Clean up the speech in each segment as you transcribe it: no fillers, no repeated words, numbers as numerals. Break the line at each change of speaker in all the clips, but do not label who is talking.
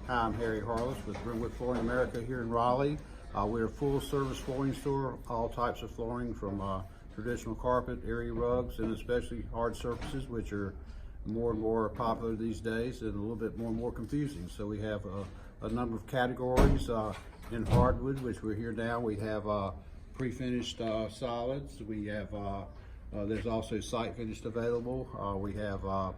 Hi, I'm Harles with Brentwood Flooring America here in Raleigh. We're a full-service flooring store, all types of flooring from traditional carpet, area rugs, and especially hard surfaces, which are more and more popular these days and a little bit more and more confusing. So we have a number of categories in hardwood, which we're here now. We have pre-finished solids. We have there's also site finished available. We have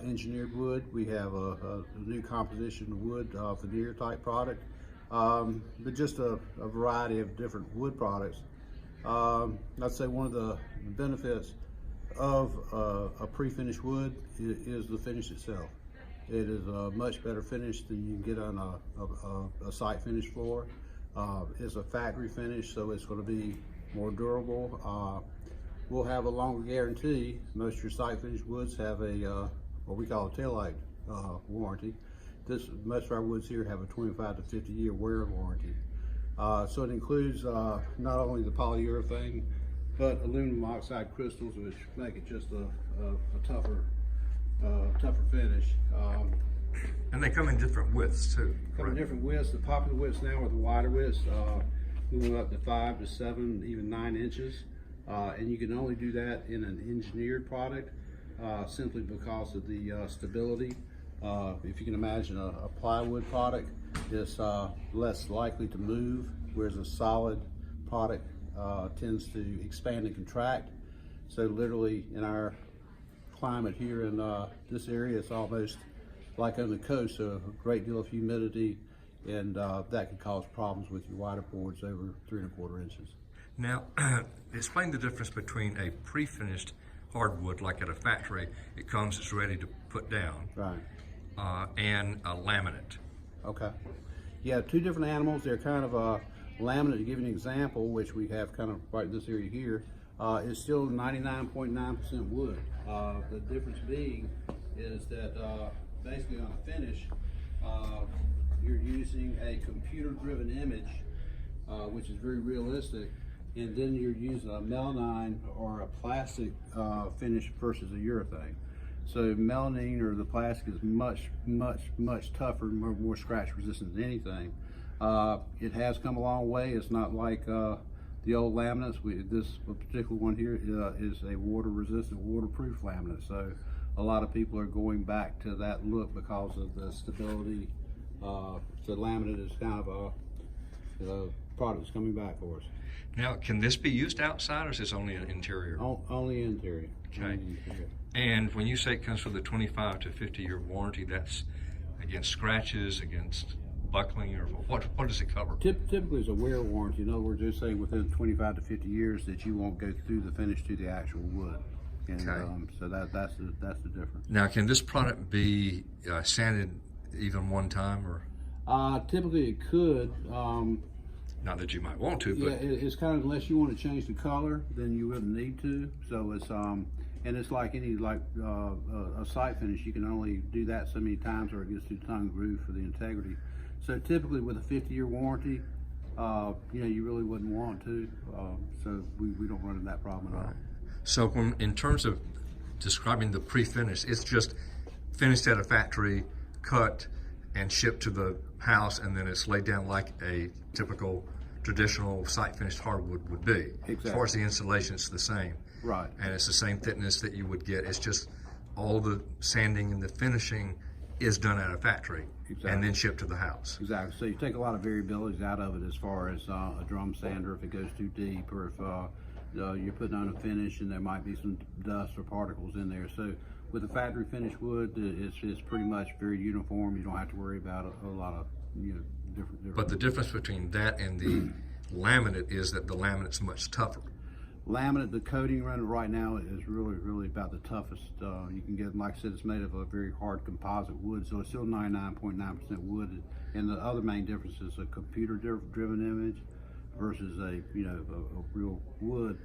engineered wood. We have a new composition wood veneer type product, but just a variety of different wood products. I'd say one of the benefits of a pre-finished wood is the finish itself. It is a much better finish than you can get on a site finished floor. It's a factory finish, so it's going to be more durable. We'll have a longer guarantee. Most of your site finished woods have a what we call a taillight warranty. Most of our woods here have a 25 to 50 year wear warranty. So it includes not only the polyurethane, but aluminum oxide crystals, which make it just a tougher finish.
And they come in different widths too.
Come in different widths. The popular widths now are the wider widths, moving up to 5 to 7, even 9 inches. And you can only do that in an engineered product simply because of the stability. If you can imagine a plywood product is less likely to move, whereas a solid product tends to expand and contract. So literally in our climate here in this area, it's almost like on the coast, so a great deal of humidity, and that could cause problems with your wider boards over 3 1/4 inches.
Now, explain the difference between a pre-finished hardwood, like at a factory, it comes, it's ready to put down,
right,
and a laminate.
Okay. Yeah, two different animals. They're kind of a laminate, to give you an example, which we have kind of right in this area here, is still 99.9% wood. The difference being is that basically on a finish, you're using a computer-driven image, which is very realistic, and then you're using a melamine or a plastic finish versus a urethane. So melamine or the plastic is much tougher, more scratch resistant than anything. It has come a long way. It's not like the old laminates. This particular one here is a water resistant, waterproof laminate. So a lot of people are going back to that look because of the stability. So laminate is kind of a product that's coming back for us.
Now, can this be used outside, or is this only an interior?
Only interior.
Okay.
Only interior.
And when you say it comes with a 25 to 50 year warranty, that's against scratches, against buckling, or what does it cover?
Typically it's a wear warranty. In other words, they're saying within 25 to 50 years that you won't go through the finish to the actual wood. And
okay.
So that's the difference.
Now, can this product be sanded even one time, or?
Typically it could.
Not that you might want to, but
yeah, it's kind of, unless you want to change the color, then you wouldn't need to. So it's and it's like any a site finish. You can only do that so many times, or it gets too tongue grooved for the integrity. So typically with a 50-year warranty, you really wouldn't want to. So we don't run into that problem at all.
Right. So when, in terms of describing the pre-finish, it's just finished at a factory, cut, and shipped to the house, and then it's laid down like a typical traditional site finished hardwood would be.
Exactly.
As far as the installation, it's the same.
Right.
And it's the same thickness that you would get. It's just all the sanding and the finishing is done at a factory. Exactly. And then shipped to the house.
Exactly. So you take a lot of variabilities out of it as far as a drum sander, if it goes too deep, or if you're putting on a finish and there might be some dust or particles in there. So with a factory finished wood, it's pretty much very uniform. You don't have to worry about a lot of different.
But the difference between that and the laminate is that the laminate's much tougher.
Laminate, the coating around it right now is really about the toughest you can get. Like I said, it's made of a very hard composite wood, so it's still 99.9% wood. And the other main difference is a computer-driven image versus a real wood.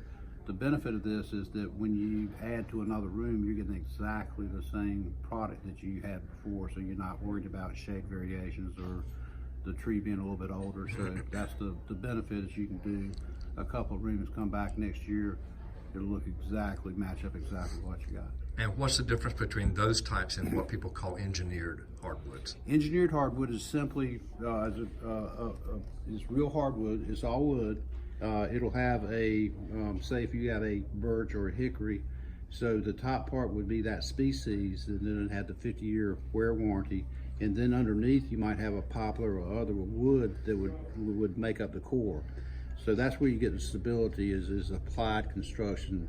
The benefit of this is that when you add to another room, you're getting exactly the same product that you had before, so you're not worried about shade variations or the tree being a little bit older. So that's the benefit, is you can do a couple of rooms, come back next year, it'll match up exactly what you got.
And what's the difference between those types and what people call engineered hardwoods?
Engineered hardwood is simply it's real hardwood. It's all wood. It'll have a say if you have a birch or a hickory, so the top part would be that species, and then it had the 50-year wear warranty, and then underneath you might have a poplar or other wood that would make up the core. So that's where you get the stability is applied construction.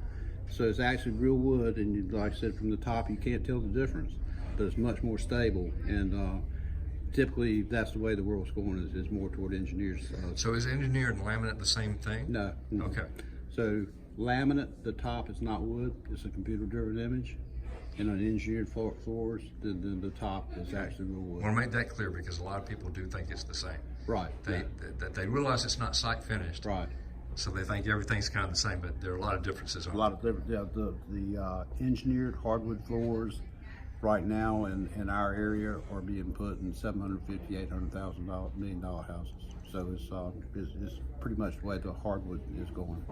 So it's actually real wood, and like I said, from the top you can't tell the difference, but it's much more stable. And typically that's the way the world's going, is more toward engineers.
So is engineered and laminate the same thing?
No.
Okay.
So laminate, the top is not wood, it's a computer-driven image. And on engineered floors, the top is actually real wood.
I want to make that clear because a lot of people do think it's the same.
Right.
They realize it's not site finished.
Right.
So they think everything's kind of the same, but there are a lot of differences.
A lot of different. Yeah, the engineered hardwood floors right now in our area are being put in $750,000, $800,000 million houses. So it's pretty much the way the hardwood is going.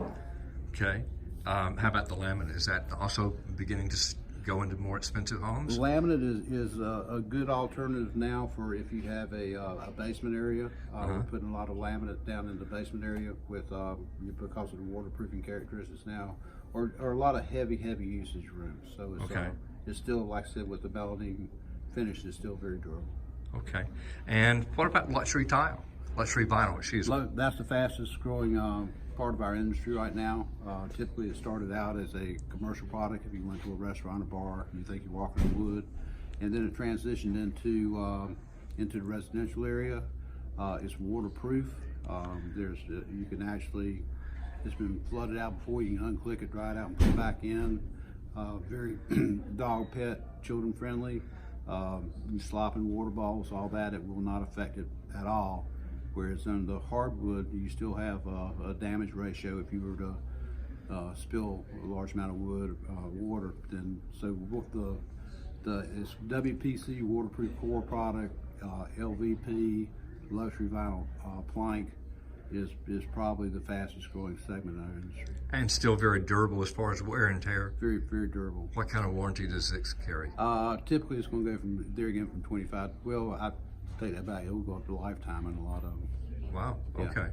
Okay. How about the laminate? Is that also beginning to go into more expensive homes?
Laminate is a good alternative now for if you have a basement area. We're putting a lot of laminate down in the basement area with because of the waterproofing characteristics now, or a lot of heavy usage rooms. So it's it's still, like I said, with the melamine finish, is still very durable.
Okay. And what about luxury tile? Luxury vinyl, excuse me.
That's the fastest growing part of our industry right now. Typically it started out as a commercial product. If you went to a restaurant or bar, you think you're walking on wood, and then it transitioned into the residential area. It's waterproof. You can actually, it's been flooded out before. You can unclick it, dry it out, and put it back in. Very dog, pet, children friendly. Slopping water balls, all that, it will not affect it at all. Whereas on the hardwood, you still have a damage ratio if you were to spill a large amount of water. Then so with it's WPC waterproof core product, LVP luxury vinyl plank is probably the fastest growing segment of our industry.
And still very durable as far as wear and tear.
Very durable.
What kind of warranty does it carry?
Typically, it's going to go from 25. Well, I take that back. It will go up to lifetime in a lot of them.
Wow.
Yeah.
Okay.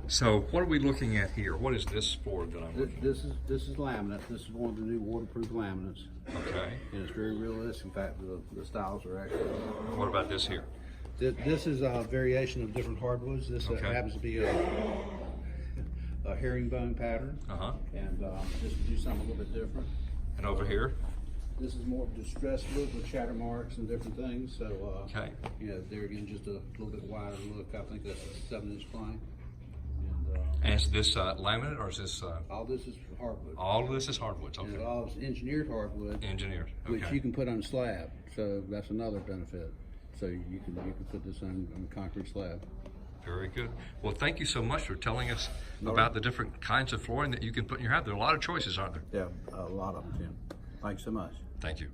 So what are we looking at here? What is this for that I'm looking at?
This is laminate. This is one of the new waterproof laminates.
Okay.
And it's very realistic. In fact, the styles are actually.
What about this here?
This is a variation of different hardwoods. This happens to be a herringbone pattern. And just to do something a little bit different.
And over here?
This is more distressed wood with shatter marks and different things. So, there again, just a little bit wider look. I think that's a 7-inch plank.
And is this laminate or is this?
All this is hardwood.
All of this is hardwoods. Okay.
And all is engineered hardwood.
Engineered. Okay.
Which you can put on a slab. So that's another benefit. So you can put this on a concrete slab.
Very good. Well, thank you so much for telling us about the different kinds of flooring that you can put in your house. There are a lot of choices, aren't there?
Yeah, a lot of them, Tim. Thanks so much.
Thank you.